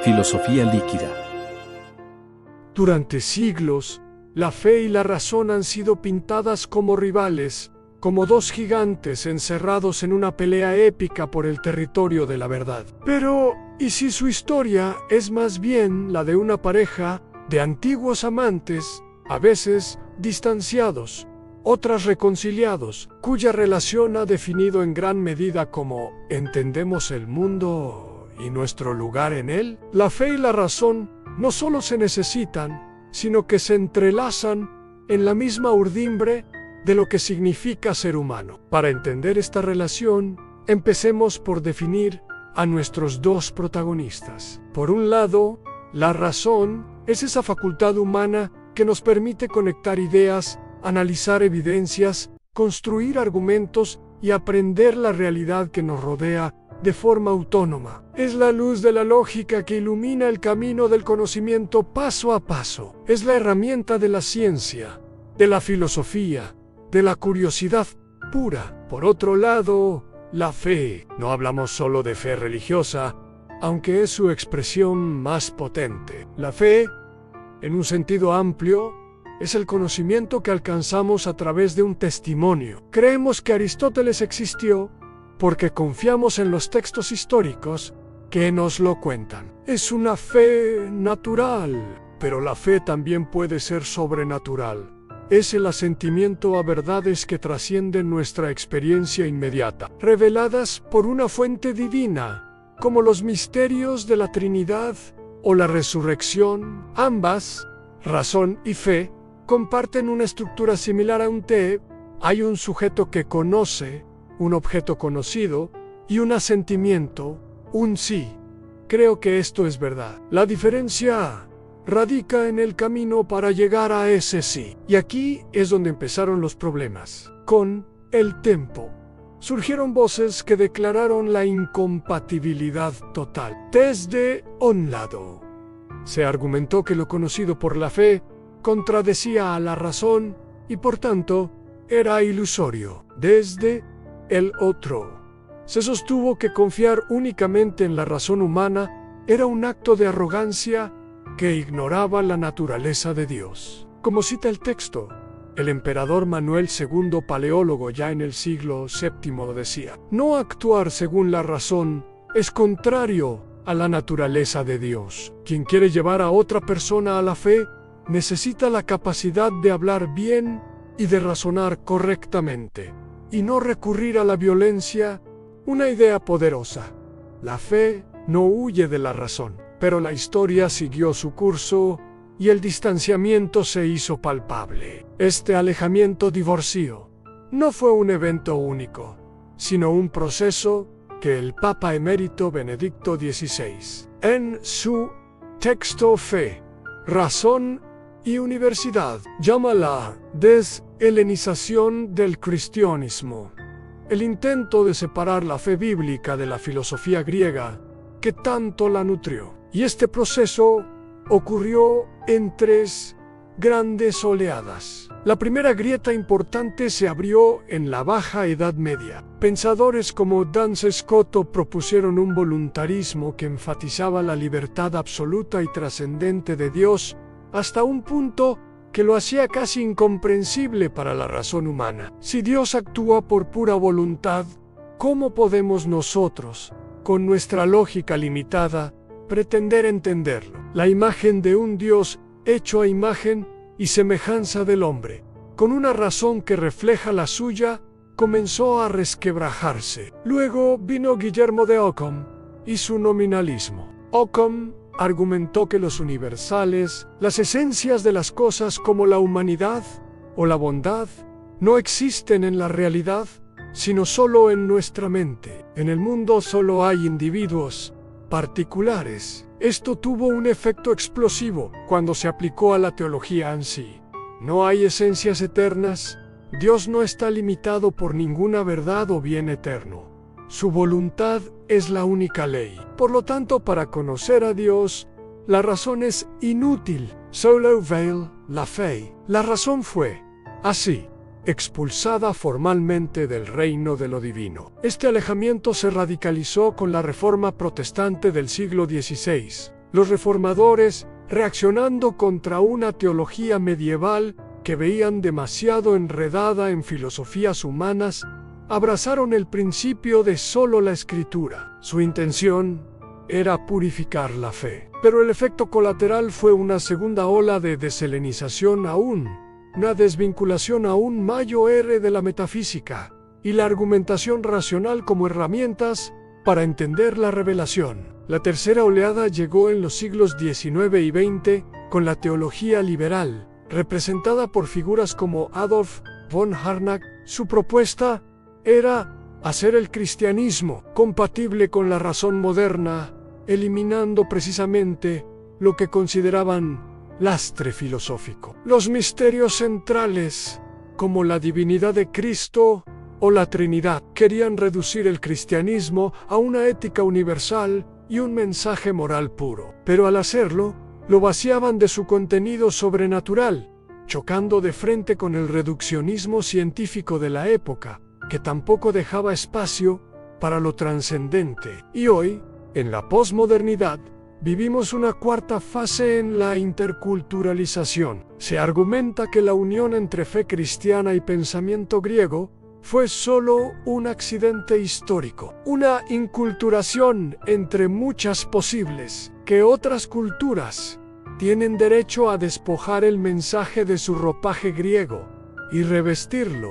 Filosofía líquida. Durante siglos, la fe y la razón han sido pintadas como rivales, como dos gigantes encerrados en una pelea épica por el territorio de la verdad. Pero, ¿y si su historia es más bien la de una pareja de antiguos amantes, a veces distanciados, otras reconciliados, cuya relación ha definido en gran medida cómo entendemos el mundo y nuestro lugar en él? La fe y la razón no solo se necesitan, sino que se entrelazan en la misma urdimbre de lo que significa ser humano. Para entender esta relación, empecemos por definir a nuestros dos protagonistas. Por un lado, la razón es esa facultad humana que nos permite conectar ideas, analizar evidencias, construir argumentos y aprender la realidad que nos rodea de forma autónoma. Es la luz de la lógica que ilumina el camino del conocimiento paso a paso. Es la herramienta de la ciencia, de la filosofía, de la curiosidad pura. Por otro lado, la fe. No hablamos solo de fe religiosa, aunque es su expresión más potente. La fe, en un sentido amplio, es el conocimiento que alcanzamos a través de un testimonio. Creemos que Aristóteles existió porque confiamos en los textos históricos que nos lo cuentan. Es una fe natural, pero la fe también puede ser sobrenatural. Es el asentimiento a verdades que trascienden nuestra experiencia inmediata, reveladas por una fuente divina, como los misterios de la Trinidad o la resurrección. Ambas, razón y fe, comparten una estructura similar a un T. Hay un sujeto que conoce, un objeto conocido, y un asentimiento, un sí. Creo que esto es verdad. La diferencia radica en el camino para llegar a ese sí. Y aquí es donde empezaron los problemas. Con el tiempo, surgieron voces que declararon la incompatibilidad total. Desde un lado, se argumentó que lo conocido por la fe contradecía a la razón y por tanto era ilusorio. Desde el otro, se sostuvo que confiar únicamente en la razón humana era un acto de arrogancia que ignoraba la naturaleza de Dios. Como cita el texto, el emperador Manuel II, paleólogo ya en el siglo VII, decía: no actuar según la razón es contrario a la naturaleza de Dios. Quien quiere llevar a otra persona a la fe necesita la capacidad de hablar bien y de razonar correctamente, y no recurrir a la violencia, una idea poderosa. La fe no huye de la razón, pero la historia siguió su curso y el distanciamiento se hizo palpable. Este alejamiento divorció no fue un evento único, sino un proceso que el Papa emérito Benedicto XVI, en su texto Fe, Razón y Universidad, llama la deshelenización del cristianismo, el intento de separar la fe bíblica de la filosofía griega que tanto la nutrió. Y este proceso ocurrió en tres grandes oleadas. La primera grieta importante se abrió en la Baja Edad Media. Pensadores como Duns Scoto propusieron un voluntarismo que enfatizaba la libertad absoluta y trascendente de Dios hasta un punto que lo hacía casi incomprensible para la razón humana. Si Dios actúa por pura voluntad, ¿cómo podemos nosotros, con nuestra lógica limitada, pretender entenderlo? La imagen de un Dios hecho a imagen y semejanza del hombre, con una razón que refleja la suya, comenzó a resquebrajarse. Luego vino Guillermo de Ockham y su nominalismo. Ockham argumentó que los universales, las esencias de las cosas como la humanidad o la bondad, no existen en la realidad, sino solo en nuestra mente. En el mundo solo hay individuos particulares. Esto tuvo un efecto explosivo cuando se aplicó a la teología en sí. No hay esencias eternas. Dios no está limitado por ninguna verdad o bien eterno. Su voluntad es la única ley. Por lo tanto, para conocer a Dios, la razón es inútil. Solo vale la fe. La razón fue, así, expulsada formalmente del reino de lo divino. Este alejamiento se radicalizó con la Reforma Protestante del siglo XVI. Los reformadores, reaccionando contra una teología medieval que veían demasiado enredada en filosofías humanas, abrazaron el principio de solo la Escritura. Su intención era purificar la fe. Pero el efecto colateral fue una segunda ola de deshelenización una desvinculación aún mayor de la metafísica y la argumentación racional como herramientas para entender la revelación. La tercera oleada llegó en los siglos XIX y XX con la teología liberal, representada por figuras como Adolf von Harnack. Su propuesta era hacer el cristianismo compatible con la razón moderna, eliminando precisamente lo que consideraban lastre filosófico. Los misterios centrales, como la divinidad de Cristo o la Trinidad, querían reducir el cristianismo a una ética universal y un mensaje moral puro. Pero al hacerlo, lo vaciaban de su contenido sobrenatural, chocando de frente con el reduccionismo científico de la época, que tampoco dejaba espacio para lo trascendente. Y hoy, en la posmodernidad, vivimos una cuarta fase en la interculturalización. Se argumenta que la unión entre fe cristiana y pensamiento griego fue solo un accidente histórico, una inculturación entre muchas posibles, que otras culturas tienen derecho a despojar el mensaje de su ropaje griego y revestirlo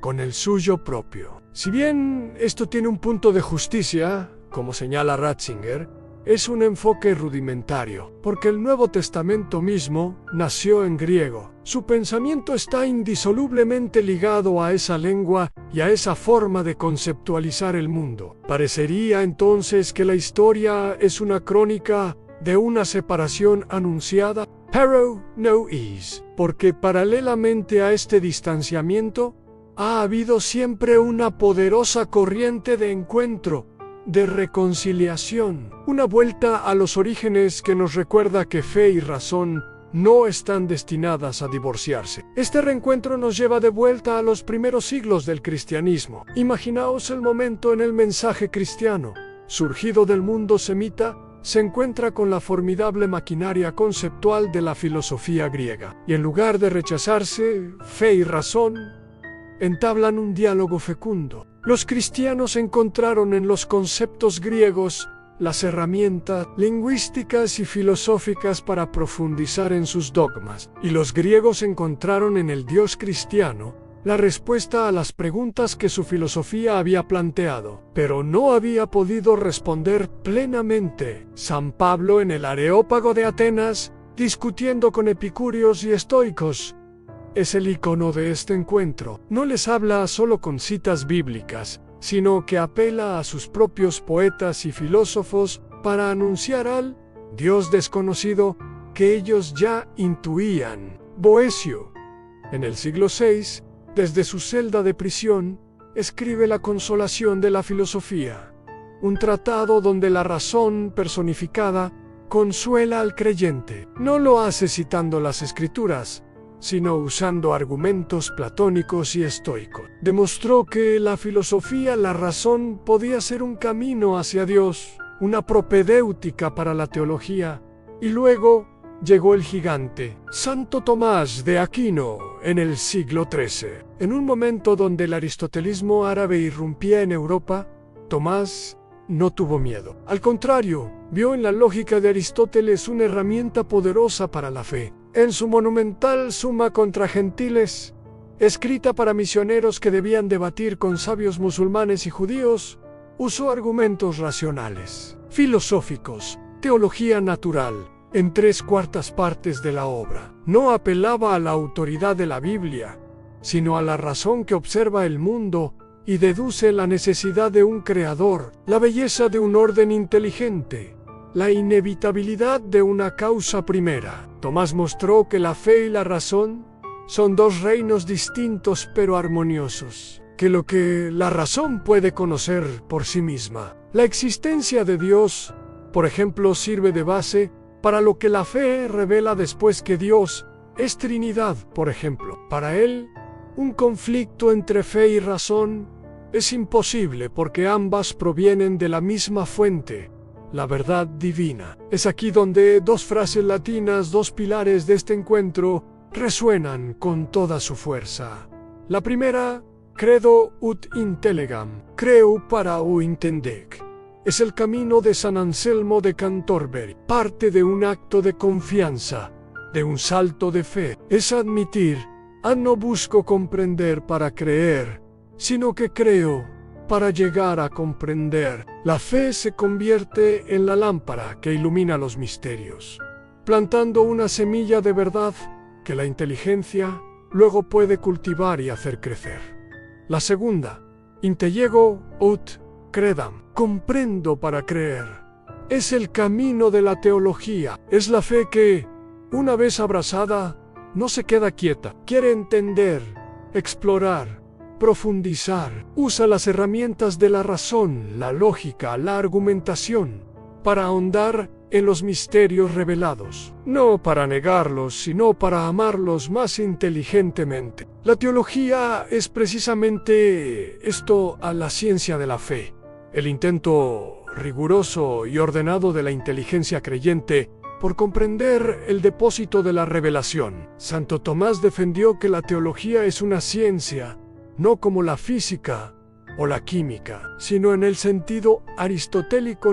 con el suyo propio. Si bien esto tiene un punto de justicia, como señala Ratzinger, es un enfoque rudimentario, porque el Nuevo Testamento mismo nació en griego. Su pensamiento está indisolublemente ligado a esa lengua y a esa forma de conceptualizar el mundo. Parecería entonces que la historia es una crónica de una separación anunciada, pero no es, porque paralelamente a este distanciamiento, ha habido siempre una poderosa corriente de encuentro, de reconciliación, una vuelta a los orígenes que nos recuerda que fe y razón no están destinadas a divorciarse. Este reencuentro nos lleva de vuelta a los primeros siglos del cristianismo. Imaginaos el momento en el mensaje cristiano, surgido del mundo semita, se encuentra con la formidable maquinaria conceptual de la filosofía griega, y en lugar de rechazarse, fe y razón entablan un diálogo fecundo. Los cristianos encontraron en los conceptos griegos las herramientas lingüísticas y filosóficas para profundizar en sus dogmas, y los griegos encontraron en el Dios cristiano la respuesta a las preguntas que su filosofía había planteado, pero no había podido responder plenamente. San Pablo en el Areópago de Atenas, discutiendo con epicúreos y estoicos, es el icono de este encuentro. No les habla solo con citas bíblicas, sino que apela a sus propios poetas y filósofos para anunciar al Dios desconocido que ellos ya intuían. Boecio, en el siglo VI, desde su celda de prisión, escribe La Consolación de la Filosofía, un tratado donde la razón personificada consuela al creyente. No lo hace citando las Escrituras, sino usando argumentos platónicos y estoicos. Demostró que la filosofía, la razón, podía ser un camino hacia Dios, una propedéutica para la teología, y luego llegó el gigante, Santo Tomás de Aquino, en el siglo XIII. En un momento donde el aristotelismo árabe irrumpía en Europa, Tomás no tuvo miedo. Al contrario, vio en la lógica de Aristóteles una herramienta poderosa para la fe. En su monumental Suma contra Gentiles, escrita para misioneros que debían debatir con sabios musulmanes y judíos, usó argumentos racionales, filosóficos, teología natural, en 3/4 partes de la obra. No apelaba a la autoridad de la Biblia, sino a la razón que observa el mundo y deduce la necesidad de un creador, la belleza de un orden inteligente, la inevitabilidad de una causa primera. Tomás mostró que la fe y la razón son dos reinos distintos pero armoniosos, que lo que la razón puede conocer por sí misma, la existencia de Dios, por ejemplo, sirve de base para lo que la fe revela después que Dios es Trinidad, por ejemplo. Para él, un conflicto entre fe y razón es imposible porque ambas provienen de la misma fuente, la verdad divina. Es aquí donde dos frases latinas, dos pilares de este encuentro, resuenan con toda su fuerza. La primera, credo ut intellegam, creo para o intendec. Es el camino de San Anselmo de Canterbury. Parte de un acto de confianza, de un salto de fe. Es admitir, no busco comprender para creer, sino que creo para llegar a comprender. La fe se convierte en la lámpara que ilumina los misterios, plantando una semilla de verdad que la inteligencia luego puede cultivar y hacer crecer. La segunda, intellego ut credam, comprendo para creer. Es el camino de la teología, es la fe que, una vez abrazada, no se queda quieta, quiere entender, explorar, profundizar, usa las herramientas de la razón, la lógica, la argumentación, para ahondar en los misterios revelados, no para negarlos, sino para amarlos más inteligentemente. La teología es precisamente esto a la ciencia de la fe, el intento riguroso y ordenado de la inteligencia creyente por comprender el depósito de la revelación. Santo Tomás defendió que la teología es una ciencia, no como la física o la química, sino en el sentido aristotélico,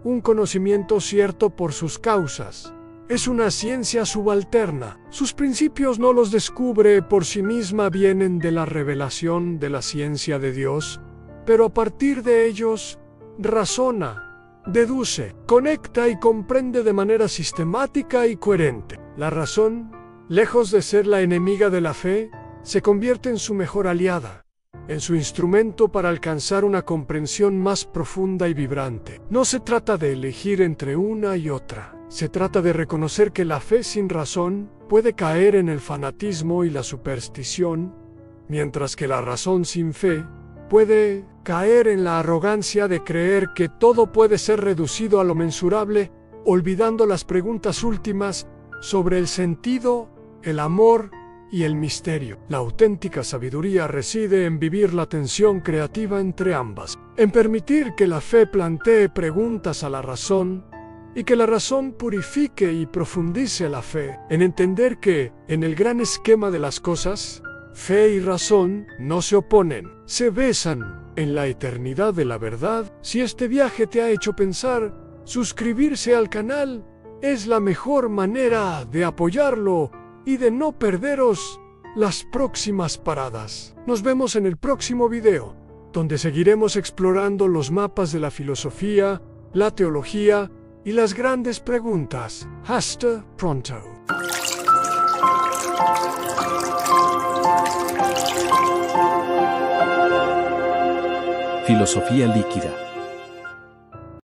un conocimiento cierto por sus causas. Es una ciencia subalterna. Sus principios no los descubre por sí misma, vienen de la revelación de la ciencia de Dios, pero a partir de ellos razona, deduce, conecta y comprende de manera sistemática y coherente. La razón, lejos de ser la enemiga de la fe, se convierte en su mejor aliada, en su instrumento para alcanzar una comprensión más profunda y vibrante. No se trata de elegir entre una y otra. Se trata de reconocer que la fe sin razón puede caer en el fanatismo y la superstición, mientras que la razón sin fe puede caer en la arrogancia de creer que todo puede ser reducido a lo mensurable, olvidando las preguntas últimas sobre el sentido, el amor y el misterio. La auténtica sabiduría reside en vivir la tensión creativa entre ambas, en permitir que la fe plantee preguntas a la razón y que la razón purifique y profundice la fe, en entender que, en el gran esquema de las cosas, fe y razón no se oponen, se besan en la eternidad de la verdad. Si este viaje te ha hecho pensar, suscribirse al canal es la mejor manera de apoyarlo y de no perderos las próximas paradas. Nos vemos en el próximo video, donde seguiremos explorando los mapas de la filosofía, la teología y las grandes preguntas. Hasta pronto. Filosofía líquida.